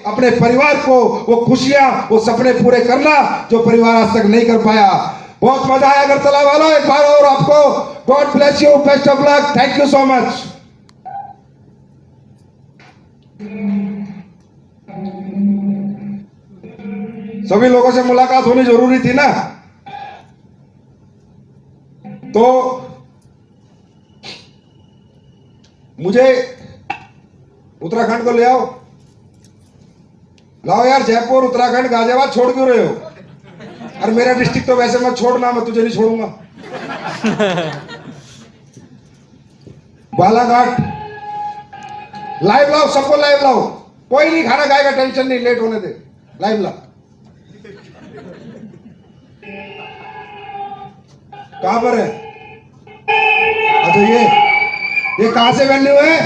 अपने परिवार को वो खुशियां, वो सपने पूरे करना जो परिवार आज तक नहीं कर पाया। बहुत मजा आया अगरतला वालों, एक बार और आपको God bless you, best of luck, thank you so much. सभी लोगों से मुलाकात होनी जरूरी थी ना, तो मुझे उत्तराखंड को ले आओ। लाओ यार, जयपुर, उत्तराखंड, गाजियाबाद छोड़ क्यों रहे हो? और मेरा डिस्ट्रिक्ट तो वैसे मत छोड़ना, मैं तुझे नहीं छोड़ूंगा। बालाघाट लाइव लाओ, सबको लाइव लाओ, कोई नहीं खाना खाएगा, टेंशन नहीं, लेट होने दे, लाइव लाओ। कहां पर है? अच्छा ये कहां से वेन्यू है?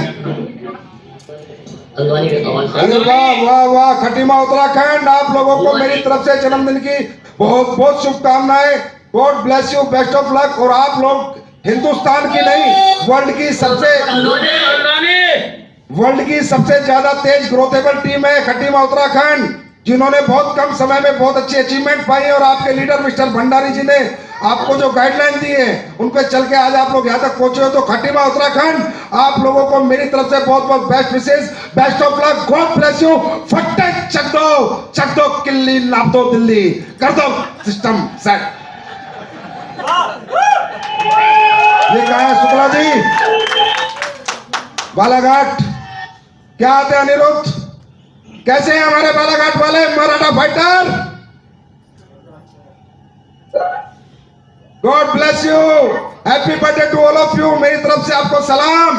अरे वाह वाह वाह, खटीमा उत्तराखंड। आप लोगों को मेरी तरफ से जन्मदिन की बहुत बहुत शुभकामनाएं। God bless you, best of luck. और आप लोग हिंदुस्तान की नहीं, वर्ल्ड की सबसे ज्यादा तेज ग्रोथेबल टीम है खटीमा उत्तराखंड, जिन्होंने बहुत कम समय में बहुत अच्छी अचीवमेंट पाई है। और आपके लीडर मिस्टर भंडारी जी ने आपको जो गाइडलाइन दी है उन पे चल के आज आप लोग यहाँ तक पहुंचे हो। तो खटीमा उत्तराखंड, आप लोगों को मेरी तरफ से बहुत बहुत best wishes, best of luck, God bless you. फट्टे चक दो किल्ली, नाप दो दिल्ली, कर दो सिस्टम सेट। ये कहा है शुक्ला जी? बालाघाट क्या आते हैं? अनिरुद्ध, कैसे हैं हमारे बालाघाट वाले Maratha fighter? God bless you, happy birthday to all of you. मेरी तरफ से आपको सलाम।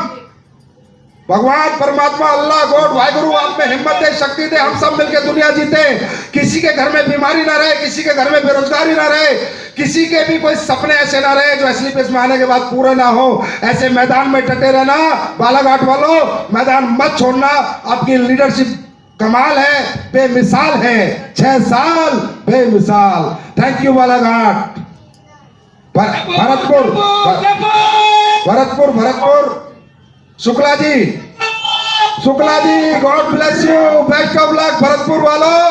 भगवान परमात्मा अल्लाह गॉड वाहिगुरु आप में हिम्मत दे, शक्ति दे, हम सब मिलकर दुनिया जीते। किसी के घर में बीमारी ना रहे, किसी के घर में बेरोजगारी ना रहे, किसी के भी कोई सपने ऐसे ना रहे जो एसलीपीएस में आने के बाद पूरे ना हो। ऐसे मैदान में डटे रहना बालाघाट वालों, मैदान मत छोड़ना। आपकी लीडरशिप कमाल है, बेमिसाल है, 6 साल बेमिसाल। Thank you Balaghat. Bharatpur Shukla ji, God bless you, best of luck Bharatpur वालों।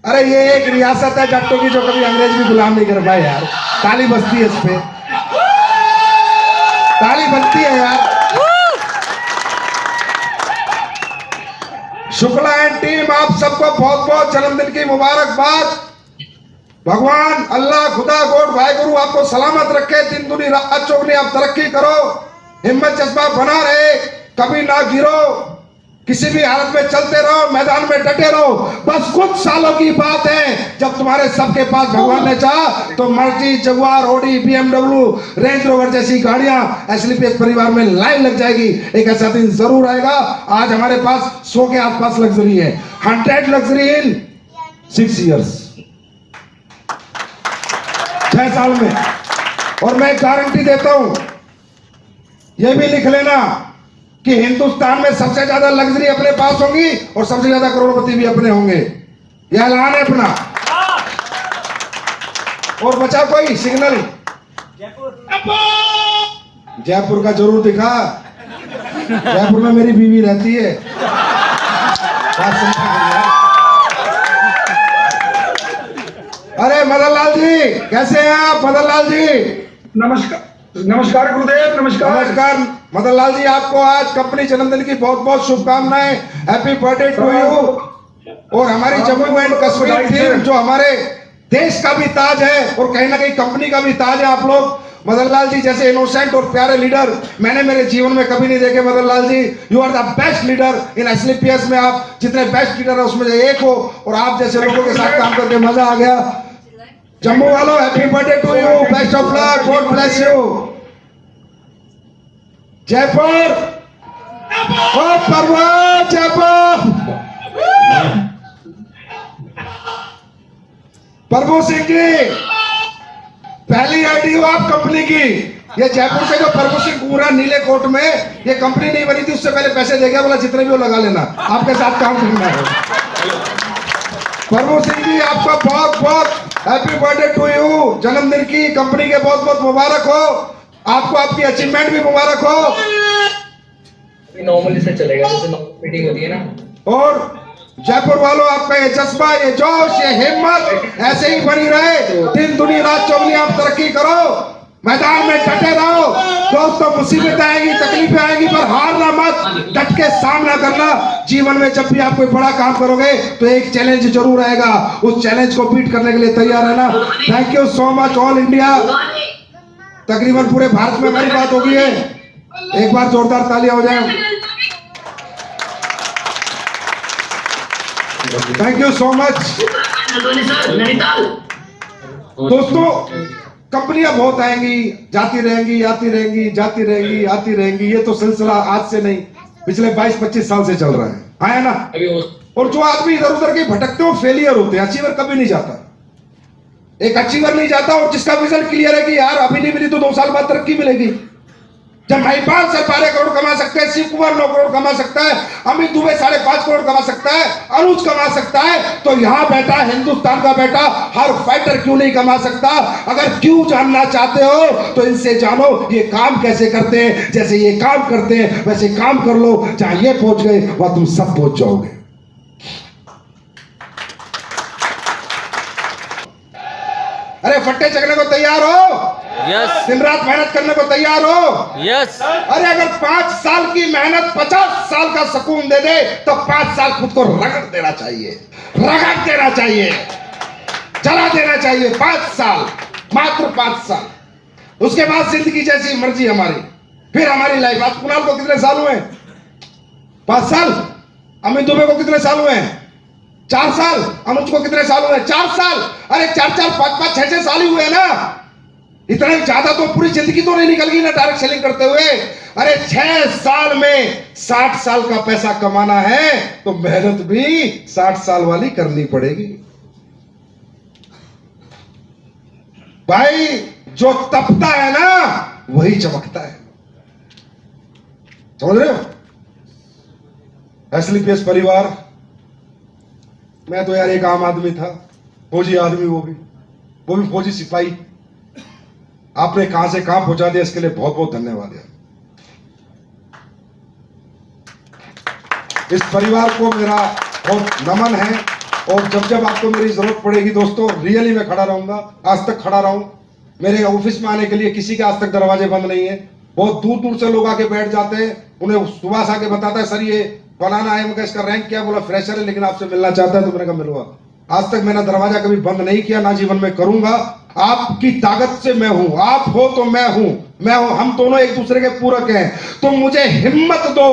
अरे ये एक रियासत है जट्टों की जो कभी अंग्रेज भी गुलाम नहीं कर पाए यार। ताली बजती है, इस पे ताली बजती है यार। शुक्ला एंड टीम, आप सबको बहुत बहुत जन्मदिन की मुबारकबाद। भगवान अल्लाह खुदा गॉड वाहिगुरु आपको सलामत रखे, दिन दुनी रात चौगनी आप तरक्की करो, हिम्मत जज्बा बना रहे, कभी ना गिरो, किसी भी हालत में चलते रहो, मैदान में डटे रहो। बस कुछ सालों की बात है जब तुम्हारे सबके पास भगवान ने चाहा तो Mercedes, Jaguar, Audi, BMW, range rover जैसी गाड़ियां एसलीपीएस परिवार में लाइन लग जाएगी। एक ऐसा दिन जरूर आएगा। आज हमारे पास 100 के आसपास लग्जरी है, 100 लग्जरी इन 6 इयर्स, 6 साल में। और मैं गारंटी देता हूं, यह भी लिख लेना कि हिंदुस्तान में सबसे ज्यादा लग्जरी अपने पास होंगी और सबसे ज्यादा करोड़पति भी अपने होंगे। यह ऐलान है अपना। और बचा कोई सिग्नल? जयपुर का जरूर दिखा। जयपुर में मेरी बीवी रहती है। अरे मदन लाल जी, कैसे हैं आप? मदन लाल जी नमस्कार गुरुदेव, नमस्कार। मदन लाल जी, आपको आज कंपनी जन्मदिन की बहुत बहुत शुभकामनाएं। Happy birthday to you. और हमारी जम्मू एंड कश्मीर टीम जो हमारे देश का भी ताज है और कहीं ना कहीं कंपनी का भी ताज है। आप लोग मदन लाल जी जैसे इनोसेंट और प्यारे लीडर मैंने मेरे जीवन में कभी नहीं देखे। Madan Lal ji, you are the best leader in SLPS में। आप जितने बेस्ट लीडर है उसमें से एक हो और आप जैसे लोगों के साथ काम करके मजा आ गया। जम्मू वालों, happy birthday to you, best of luck, God bless you. Jaipur, ओ पर्वत, जयपुर। प्रभु सिंह जी, पहली आईडी हो आप कंपनी की। ये जयपुर से जो प्रभु सिंह पूरा नीले कोट में, ये कंपनी नहीं बनी थी, उससे पहले पैसे दे गया, बोला जितने भी वो लगा लेना, आपके साथ काम करना है। प्रभु सिंह जी, आपका बहुत बहुत हैप्पी बर्थडे टू यू। जन्मदिन की कंपनी के बहुत बहुत मुबारक हो। आपको आपकी अचीवमेंट भी मुबारक हो। नॉर्मली से चलेगा, जैसे मीटिंग होती है ना। और जयपुर वालों, आपका ये जज्बा, ये जोश, ये हिम्मत ऐसे ही बनी रहे। दिन दुनी रात चौगनी आप तरक्की करो, मैदान में डटे रहो। दोस्तों, मुसीबतें आएंगी, तकलीफें आएंगी, पर हारना मत, डट के सामना करना। जीवन में जब भी आप कोई बड़ा काम करोगे तो एक चैलेंज जरूर आएगा, उस चैलेंज को बीट करने के लिए तैयार रहना। Thank you so much all India. तकरीबन पूरे भारत में हमारी बात हो गई है, एक बार जोरदार तालियां हो जाए। Thank you so much. दोस्तों, कंपनियां बहुत आएंगी, जाती रहेंगी, आती रहेंगी, जाती रहेंगी, आती रहेंगी। ये तो सिलसिला आज से नहीं, पिछले 22-25 साल से चल रहा है ना। और जो आदमी इधर उधर के भटकते हो, फेलियर होते हैं। अचीवर कभी नहीं जाता, एक अचीवर नहीं जाता। और जिसका विजन क्लियर है कि यार अभी नहीं मिली तो 2 साल बाद तरक्की मिलेगी। जब महिपाल से 12 करोड़ कमा सकते हैं, शिव कुमार 9 करोड़ कमा सकता है, अमित दुबे 5.5 करोड़ कमा सकता है, अनुज कमा सकता है, तो यहां बैठा हिंदुस्तान का बेटा हर फाइटर क्यों नहीं कमा सकता? अगर क्यों जानना चाहते हो तो इनसे जानो, ये काम कैसे करते हैं। जैसे ये काम करते हैं वैसे काम कर लो, जहां ये पहुंच गए वहां तुम सब पहुंच जाओगे। अरे फट्टे चकने को तैयार हो? यस। दिन रात मेहनत करने को तैयार हो? यस। अरे अगर 5 साल की मेहनत 50 साल का सुकून दे दे तो 5 साल खुद को रगड़ देना चाहिए, रगड़ देना चाहिए, जला देना चाहिए। 5 साल, मात्र 5 साल। उसके बाद जिंदगी जैसी मर्जी हमारी, फिर हमारी लाइफ। आज कुणाल को कितने साल हुए? 5 साल। अमित दुबे को कितने साल हुए? 4 साल। अनुज को कितने साल हुए? 4 साल। अरे 4-4, 5-5, 6-6 साल ही हुए ना। इतना ज्यादा तो पूरी जिंदगी तो नहीं निकल गई ना डायरेक्ट सेलिंग करते हुए। अरे 6 साल में 60 साल का पैसा कमाना है तो मेहनत भी 60 साल वाली करनी पड़ेगी भाई। जो तपता है ना वही चमकता है, समझ रहे हो? एसलीपीएस परिवार, मैं तो यार एक आम आदमी था, फौजी आदमी, वो भी फौजी सिपाही। आपने कहां से कहां पहुंचा दिया, इसके लिए बहुत बहुत धन्यवाद यार। इस परिवार को मेरा बहुत नमन है। और जब जब आपको मेरी जरूरत पड़ेगी दोस्तों, रियली मैं खड़ा रहूंगा। आज तक खड़ा रहूं। मेरे ऑफिस में आने के लिए किसी के आज तक दरवाजे बंद नहीं है। बहुत दूर दूर से लोग आके बैठ जाते हैं। उन्हें सुबह से आके बताता है सर ये बनाना है, मैं इसका रैंक क्या? बोला फ्रेशर है लेकिन आपसे मिलना चाहता है। तो मैंने कहा मिलूंगा। आज तक मैंने दरवाजा कभी बंद नहीं किया, ना जीवन में करूंगा। आपकी ताकत से मैं हूं, आप हो तो मैं हूं, हम दोनों एक दूसरे के पूरक हैं। तुम मुझे हिम्मत दो,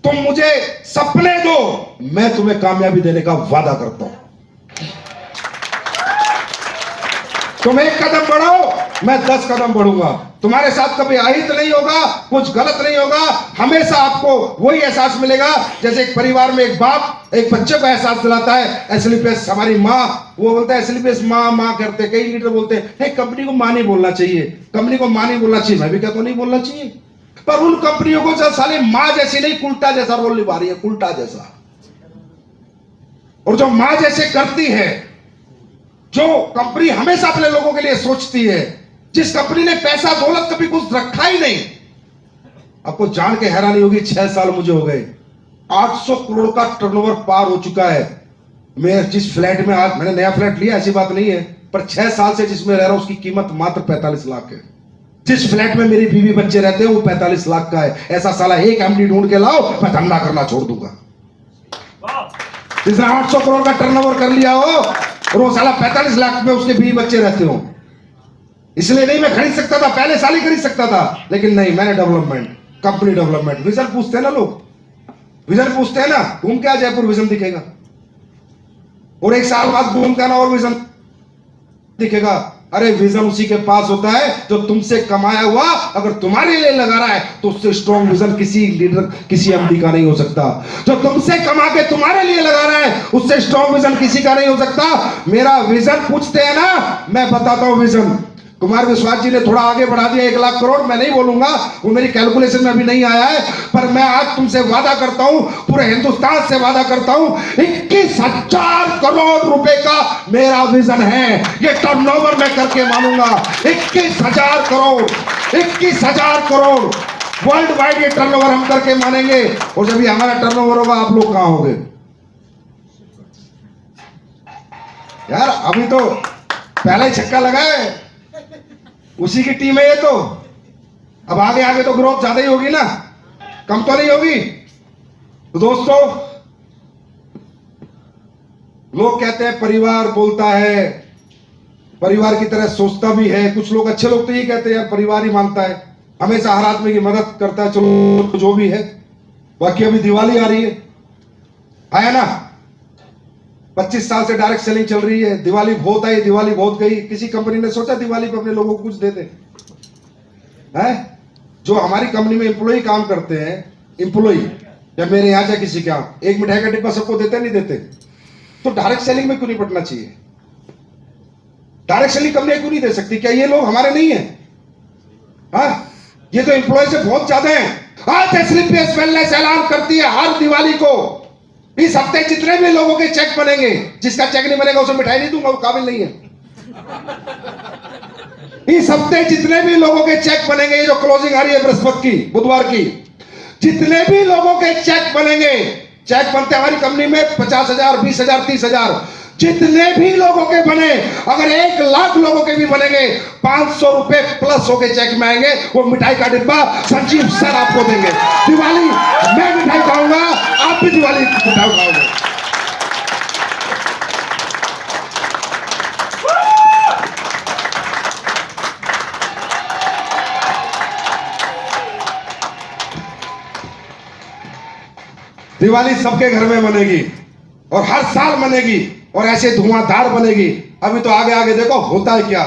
तुम मुझे सपने दो, मैं तुम्हें कामयाबी देने का वादा करता हूं। तुम 1 कदम बढ़ो, मैं 10 कदम बढ़ूंगा। तुम्हारे साथ कभी अहित नहीं होगा, कुछ गलत नहीं होगा। हमेशा आपको वही एहसास मिलेगा जैसे एक परिवार में एक बाप एक बच्चे को एहसास दिलाता है। एसलीपीएस हमारी माँ, वो बोलता है एसलीपीएस माँ माँ करते, कई लीडर बोलते हैं कंपनी को माँ नहीं बोलना चाहिए, कंपनी को माँ नहीं बोलना चाहिए। मैं भी कहता हूं नहीं बोलना चाहिए, पर उन कंपनियों को जो साले माँ जैसी नहीं, उल्टा जैसा रोल निभा रही है, उल्टा जैसा। और जो माँ जैसे करती है, जो कंपनी हमेशा अपने लोगों के लिए सोचती है, जिस कंपनी ने पैसा दौलत कभी कुछ रखा ही नहीं। आपको जान के हैरानी होगी, 6 साल मुझे हो गए, 800 करोड़ का टर्नओवर पार हो चुका है। मैं जिस फ्लैट में, आज मैंने नया फ्लैट लिया ऐसी बात नहीं है, पर 6 साल से जिसमें रह रहा हूं उसकी कीमत मात्र 45 लाख है। जिस फ्लैट में मेरी बीवी बच्चे रहते हैं वो 45 लाख का है। ऐसा साला एक एमडी ढूंढ के लाओ, मैं धंधा करना छोड़ दूंगा। जिसने 800 करोड़ का टर्नओवर कर लिया हो और वो साला 45 लाख में उसके बीवी बच्चे रहते हो। इसलिए नहीं मैं खरीद सकता था, पहले साल ही खरीद सकता था, लेकिन नहीं, मैंने डेवलपमेंट, कंपनी डेवलपमेंट। विजन पूछते हैं ना लोग, विजन पूछते हैं ना, घूम के आ जयपुर विजन दिखेगा, और 1 साल बाद घूम के आना और विजन दिखेगा। अरे विजन उसी के पास होता है जो तुमसे कमाया हुआ अगर तुम्हारे लिए लगा रहा है तो उससे स्ट्रॉन्ग विजन किसी लीडर, किसी एमडी का नहीं हो सकता। जो तुमसे कमा के तुम्हारे लिए लगा रहा है उससे स्ट्रॉन्ग विजन किसी का नहीं हो सकता। मेरा विजन पूछते हैं ना, मैं बताता हूं विजन। कुमार विश्वास जी ने थोड़ा आगे बढ़ा दिया 1 लाख करोड़, मैं नहीं बोलूंगा, वो मेरी कैलकुलेशन में अभी नहीं आया है, पर मैं आज तुमसे वादा करता हूं, पूरे हिंदुस्तान से वादा करता हूं, 21,000 करोड़ रुपए का मेरा विजन है। ये टर्नओवर मैं करके मानूंगा। 21,000 करोड़, 21,000 करोड़ वर्ल्ड वाइड ये टर्नओवर हम करके मानेंगे। और जब ये हमारा टर्नओवर होगा आप लोग कहां होंगे? यार अभी तो पहला ही छक्का लगा है, उसी की टीम है ये तो। अब आगे आगे तो ग्रोथ ज्यादा ही होगी ना, कम तो नहीं होगी। तो दोस्तों, लोग कहते हैं परिवार बोलता है, परिवार की तरह सोचता भी है। कुछ लोग, अच्छे लोग तो ये कहते हैं यार परिवार ही मानता है, हमेशा हर आदमी की मदद करता है। चलो जो भी है, बाकी अभी दिवाली आ रही है, आया ना, 25 साल से डायरेक्ट सेलिंग चल रही है। दिवाली बहुत आई, दिवाली बहुत गई। किसी कंपनी ने सोचा दिवाली पे अपने लोगों को कुछ दे दे? हैं? जो हमारी कंपनी में एम्प्लॉय काम करते हैं, एम्प्लॉय या मेरे यहां जाए किसी का, एक मिठाई का डिब्बा सबको देते नहीं देते? तो डायरेक्ट सेलिंग में क्यों नहीं पड़ना चाहिए? डायरेक्ट सेलिंग कंपनी क्यों नहीं दे सकती? क्या ये लोग हमारे नहीं है? हाँ, ये तो एम्प्लॉय से बहुत ज्यादा है। आज स्लीपलेस वेलनेस ऐलान करती है हर दिवाली को, इस हफ्ते जितने भी लोगों के चेक बनेंगे, जिसका चेक नहीं बनेगा उसे मिठाई नहीं दूंगा, वो काबिल नहीं है। इस हफ्ते जितने भी लोगों के चेक बनेंगे, ये जो क्लोजिंग आ रही है बृहस्पति की, बुधवार की, जितने भी लोगों के चेक बनेंगे, चेक बनते हमारी कंपनी में 50,000, 20,000, 30,000, जितने भी लोगों के बने, अगर 1 लाख लोगों के भी बनेंगे, 500 रुपए प्लस होके चेक में आएंगे। वो मिठाई का डिब्बा संजीव सर आपको देंगे। दिवाली मैं मिठाई खाऊंगा, आप भी दिवाली मिठाई खाओगे। दिवाली सबके घर में बनेगी और हर साल बनेगी और ऐसे धुआंधार बनेगी। अभी तो आगे आगे देखो होता है क्या।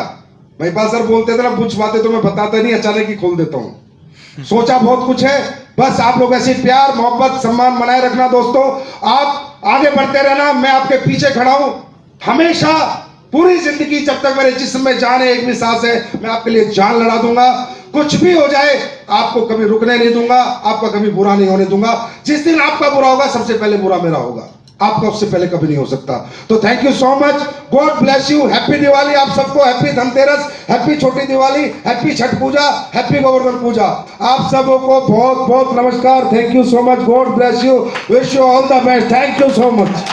महिपाल सर बोलते थे ना, कुछ बातें तो मैं बताता नहीं, अचानक ही खोल देता हूं। सोचा बहुत कुछ है, बस आप लोग ऐसे प्यार मोहब्बत सम्मान बनाए रखना। दोस्तों, आप आगे बढ़ते रहना, मैं आपके पीछे खड़ा हूं हमेशा, पूरी जिंदगी। जब तक मेरे जिस्म में जान है, एक भी सांस है, मैं आपके लिए जान लड़ा दूंगा। कुछ भी हो जाए, आपको कभी रुकने नहीं दूंगा, आपका कभी बुरा नहीं होने दूंगा। जिस दिन आपका बुरा होगा, सबसे पहले बुरा मेरा होगा, आपका उससे पहले कभी नहीं हो सकता। तो thank you so much, God bless you, happy Diwali आप सबको, हैप्पी धनतेरस, हैप्पी छोटी दिवाली, हैप्पी छठ पूजा, हैप्पी गोवर्धन पूजा। आप सबको बहुत बहुत नमस्कार, thank you so much, God bless you, wish you all the best, thank you so much.